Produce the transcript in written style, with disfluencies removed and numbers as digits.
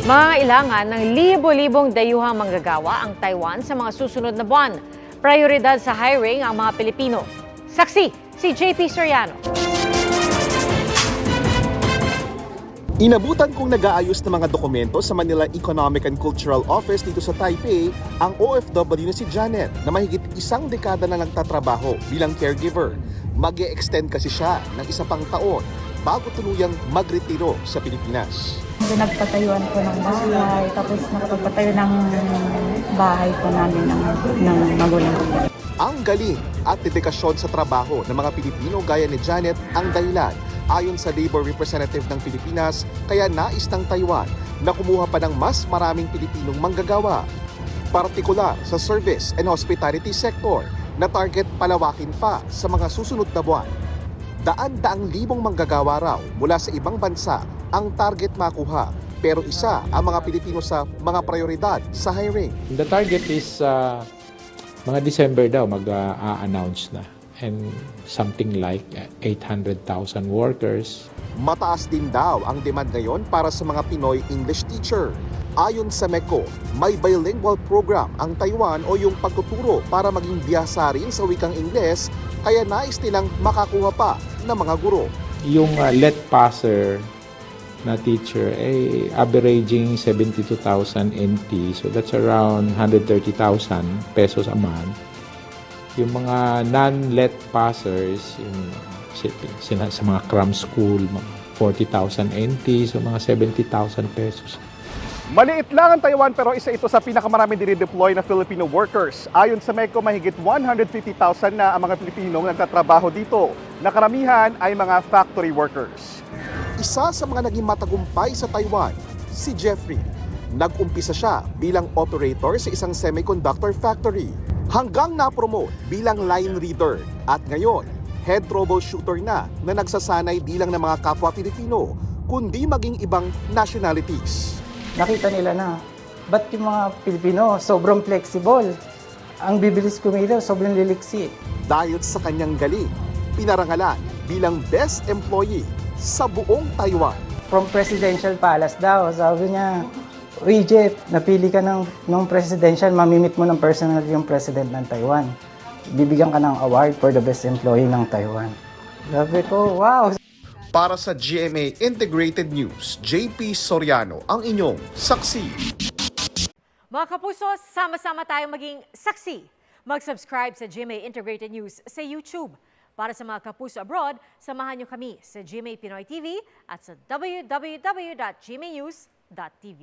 Mangailangan ng libo-libong dayuhang manggagawa ang Taiwan sa mga susunod na buwan. Prioridad sa hiring ang mga Pilipino. Saksi, si JP Soriano. Inabutan kong nag-aayos ng mga dokumento sa Manila Economic and Cultural Office dito sa Taipei ang OFW na si Janet na mahigit isang dekada na nagtatrabaho bilang caregiver. Mag-e-extend kasi siya ng isa pang taon bago tuluyang magretiro sa Pilipinas. Nagpatayuan ko ng bahay, tapos nakapagpatayo ng bahay ko namin ng magulang ko. Ang galing at dedikasyon sa trabaho ng mga Pilipino gaya ni Janet ang dahilan ayon sa Labor Representative ng Pilipinas kaya nais ng Taiwan na kumuha pa ng mas maraming Pilipinong manggagawa. Partikular sa service and hospitality sector na target palawakin pa sa mga susunod na buwan. Daan-daang libong manggagawa raw mula sa ibang bansa ang target makuha, pero isa ang mga Pilipino sa mga prioridad sa hiring. The target is mga December daw mag-a-announce na, and something like 800,000 workers. Mataas din daw ang demand ngayon para sa mga Pinoy English teacher. Ayon sa MECO, may bilingual program ang Taiwan o yung pagtuturo para maging bihasa rin sa wikang Ingles, kaya nais nilang makakuha pa ng mga guro. Yung let passer na teacher ay averaging 72,000 NT, so that's around 130,000 pesos a month. Yung mga non-let passers, yung sa mga cram school, mga 40,000 NT, so mga 70,000 pesos. Maliit lang ang Taiwan pero isa ito sa pinakamaraming dinideploy na Filipino workers. Ayon sa MECO, mahigit 150,000 na ang mga Pilipinong nagtatrabaho dito, na karamihan ay mga factory workers. Isa sa mga naging matagumpay sa Taiwan, si Jeffrey. Nag-umpisa siya bilang operator sa isang semiconductor factory hanggang na-promote bilang line reader at ngayon, head troubleshooter na nagsasanay bilang ng mga kapwa Pilipino kundi maging ibang nationalities. Nakita nila na, ba't yung mga Pilipino sobrang flexible? Ang bibilis kumita, sobrang liliksi. Dahil sa kanyang galing, pinarangalan bilang best employee sa buong Taiwan. From Presidential Palace daw, sabi niya, "Uy Jeff, napili ka ng presidential, mamimit mo ng personal yung president ng Taiwan. Bibigyan ka ng award for the best employee ng Taiwan." Sabi ko, wow! Para sa GMA Integrated News, JP Soriano ang inyong saksi. Mga kapuso, sama-sama tayong maging saksi. Mag-subscribe sa GMA Integrated News sa YouTube. Para sa mga kapuso abroad, samahan niyo kami sa GMA Pinoy TV at sa www.gmanews.tv.